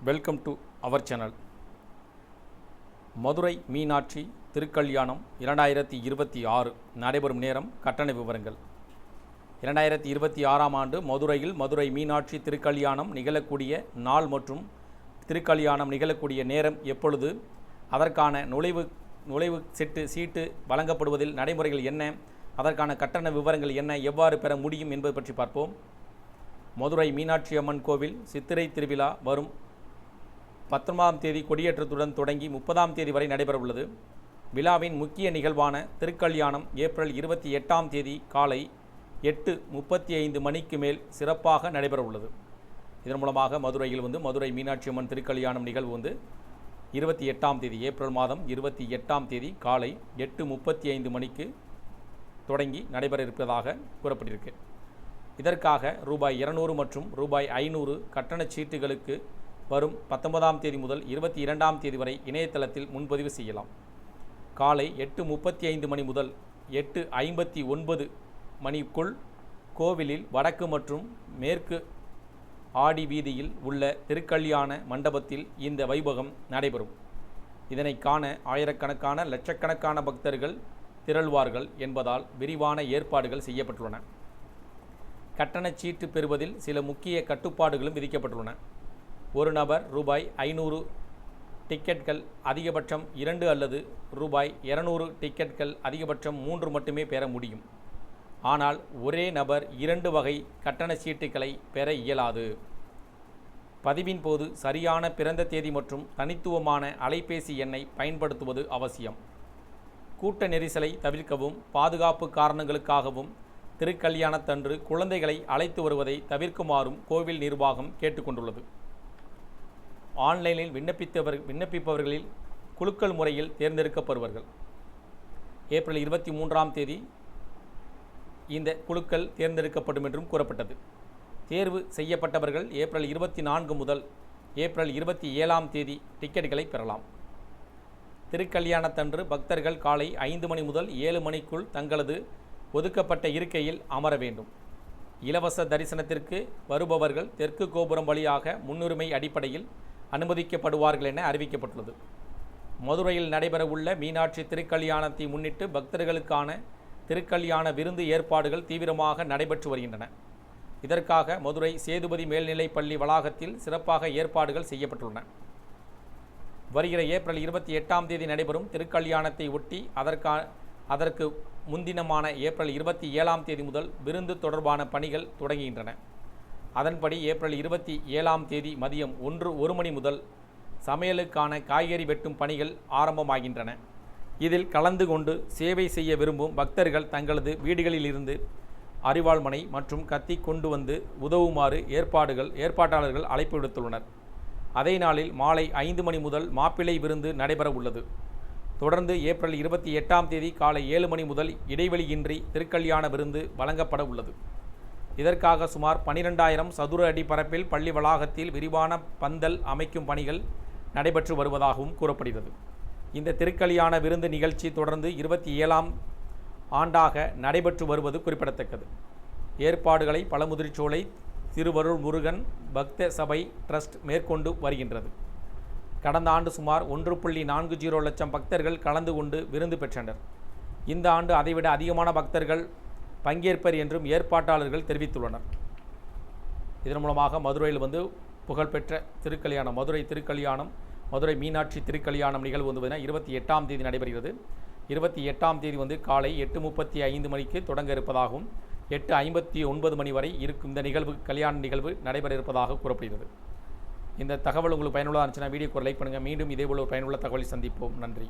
Welcome to our channel. Madurai Meenakshi Thirukalyanam 2026 நடைபெறும் நேரம், கட்டண விவரங்கள். 2026ஆம் ஆண்டு மதுரையில் மதுரை மீனாட்சி திருக்கல்யாணம் நிகழக்கூடிய நாள் மற்றும் திருக்கல்யாணம் நிகழக்கூடிய நேரம் எப்பொழுது, அதற்கான நுழைவு சீட்டு வழங்கப்படுவதில் நடைமுறைகள் என்ன, அதற்கான கட்டண விவரங்கள் என்ன, எவ்வாறு பெற முடியும் என்பது பற்றி பார்ப்போம். மதுரை மீனாட்சி அம்மன் கோவில் சித்திரை திருவிழா வரும் 19ஆம் தேதி கொடியேற்றத்துடன் தொடங்கி 30ஆம் தேதி வரை நடைபெற உள்ளது. விழாவின் முக்கிய நிகழ்வான திருக்கல்யாணம் ஏப்ரல் 28ஆம் தேதி காலை 8:35 மணிக்கு மேல் சிறப்பாக நடைபெற உள்ளது. இதன் மூலமாக மதுரையில் மதுரை மீனாட்சி அம்மன் திருக்கல்யாணம் நிகழ்வு 28ஆம் தேதி ஏப்ரல் மாதம் 28ஆம் தேதி காலை 8:35 மணிக்கு தொடங்கி நடைபெற இருப்பதாக கூறப்பட்டிருக்கு. இதற்காக ரூபாய் 200 மற்றும் ரூபாய் 500 கட்டணச் சீட்டுகளுக்கு வரும் 19ஆம் தேதி முதல் 22ஆம் தேதி வரை இணையதளத்தில் முன்பதிவு செய்யலாம். காலை 8:35 மணி முதல் 8:59 மணிக்குள் கோவிலில் வடக்கு மற்றும் மேற்கு ஆடி வீதியில் உள்ள திருக்கல்யாண மண்டபத்தில் இந்த வைபவம் நடைபெறும். இதனை காண ஆயிரக்கணக்கான லட்சக்கணக்கான பக்தர்கள் திரள்வார்கள் என்பதால் விரிவான ஏற்பாடுகள் செய்யப்பட்டுள்ளன. கட்டணச் சீட்டு பெறுவதில் சில முக்கிய கட்டுப்பாடுகளும் விதிக்கப்பட்டுள்ளன. ஒரு நபர் ரூபாய் 500 டிக்கெட்கள் அதிகபட்சம் 2 அல்லது ரூபாய் 200 டிக்கெட்கள் அதிகபட்சம் 3 மட்டுமே பெற முடியும். ஆனால் ஒரே நபர் 2 வகை கட்டண சீட்டுகளை பெற இயலாது. பதிவின் போது சரியான பிறந்த தேதி மற்றும் தனித்துவமான அலைபேசி எண்ணை பயன்படுத்துவது அவசியம். கூட்ட நெரிசலை தவிர்க்கவும் பாதுகாப்பு காரணங்களுக்காகவும் திருக்கல்யாணத்தன்று குழந்தைகளை அழைத்து வருவதை தவிர்க்குமாறும் கோவில் நிர்வாகம் கேட்டுக்கொண்டுள்ளது. ஆன்லைனில் விண்ணப்பிப்பவர்களில் குலுக்கல் முறையில் தேர்ந்தெடுக்கப்படுவார்கள். ஏப்ரல் 23ஆம் தேதி இந்த குலுக்கல் தேர்ந்தெடுக்கப்படும் என்றும் கூறப்பட்டது. தேர்வு செய்யப்பட்டவர்கள் ஏப்ரல் 24 முதல் ஏப்ரல் 27ஆம் தேதி டிக்கெட்டுகளை பெறலாம். திருக்கல்யாணத்தன்று பக்தர்கள் காலை 5 மணி முதல் 7 மணிக்குள் தங்களது ஒதுக்கப்பட்ட இருக்கையில் அமர வேண்டும். இலவச தரிசனத்திற்கு வருபவர்கள் தெற்கு கோபுரம் வழியாக முன்னுரிமை அடிப்படையில் அனுமதிக்கப்படுவார்கள் என அறிவிக்கப்பட்டுள்ளது. மதுரையில் நடைபெறவுள்ள மீனாட்சி திருக்கல்யாணத்தை முன்னிட்டு பக்தர்களுக்கான திருக்கல்யாண விருந்து ஏற்பாடுகள் தீவிரமாக நடைபெற்று வருகின்றன. இதற்காக மதுரை சேதுபதி மேல்நிலைப் பள்ளி வளாகத்தில் சிறப்பாக ஏற்பாடுகள் செய்யப்பட்டுள்ளன. வருகிற ஏப்ரல் 28ஆம் தேதி நடைபெறும் திருக்கல்யாணத்தை ஒட்டி அதற்கு முன்தினமான ஏப்ரல் 27ஆம் தேதி முதல் விருந்து தொடர்பான பணிகள் தொடங்குகின்றன. அதன்படி ஏப்ரல் 27ஆம் தேதி மதியம் 1 மணி முதல் சமையலுக்கான காய்கறி வெட்டும் பணிகள் ஆரம்பமாகின்றன. இதில் கலந்து கொண்டு சேவை செய்ய விரும்பும் பக்தர்கள் தங்களது வீடுகளிலிருந்து அரிவாள்மனை மற்றும் கத்தி கொண்டு வந்து உதவுமாறு ஏற்பாட்டாளர்கள் அழைப்பு விடுத்துள்ளனர். அதே நாளில் மாலை 5 மணி முதல் மாப்பிள்ளை விருந்து நடைபெற உள்ளது. தொடர்ந்து ஏப்ரல் 28ஆம் தேதி காலை 7 மணி முதல் இடைவெளியின்றி திருக்கல்யாண விருந்து வழங்கப்பட உள்ளது. இதற்காக சுமார் 12,000 சதுர அடி பரப்பில் பள்ளி வளாகத்தில் விரிவான பந்தல் அமைக்கும் பணிகள் நடைபெற்று வருவதாகவும் கூறப்படுகிறது. இந்த திருக்கல்யாண விருந்து நிகழ்ச்சி தொடர்ந்து 27ஆம் ஆண்டாக நடைபெற்று வருவது குறிப்பிடத்தக்கது. ஏற்பாடுகளை பழமுதிர்ச்சோலை திருவருள் முருகன் பக்த சபை ட்ரஸ்ட் மேற்கொண்டு வருகின்றது. கடந்த ஆண்டு சுமார் 1.40 லட்சம் பக்தர்கள் கலந்து கொண்டு விருந்து பெற்றனர். இந்த ஆண்டு அதைவிட அதிகமான பக்தர்கள் பங்கேற்பர் என்றும் ஏற்பாட்டாளர்கள் தெரிவித்துள்ளனர். இதன் மூலமாக மதுரையில் புகழ்பெற்ற திருக்கல்யாணம் மதுரை மீனாட்சி திருக்கல்யாணம் நிகழ்வு 28ஆம் தேதி நடைபெறுகிறது. 28ஆம் தேதி காலை 8:35 மணிக்கு தொடங்க இருப்பதாகவும் 8:59 மணி வரை இருக்கும் இந்த கல்யாண நிகழ்வு நடைபெற இருப்பதாக கூறப்படுகிறது. இந்த தகவல் உங்களுக்கு பயனுள்ளதாக இருந்துச்சுன்னா வீடியோக்கு லைக் பண்ணுங்கள். மீண்டும் இதேபோல் ஒரு பயனுள்ள தகவலை சந்திப்போம். நன்றி.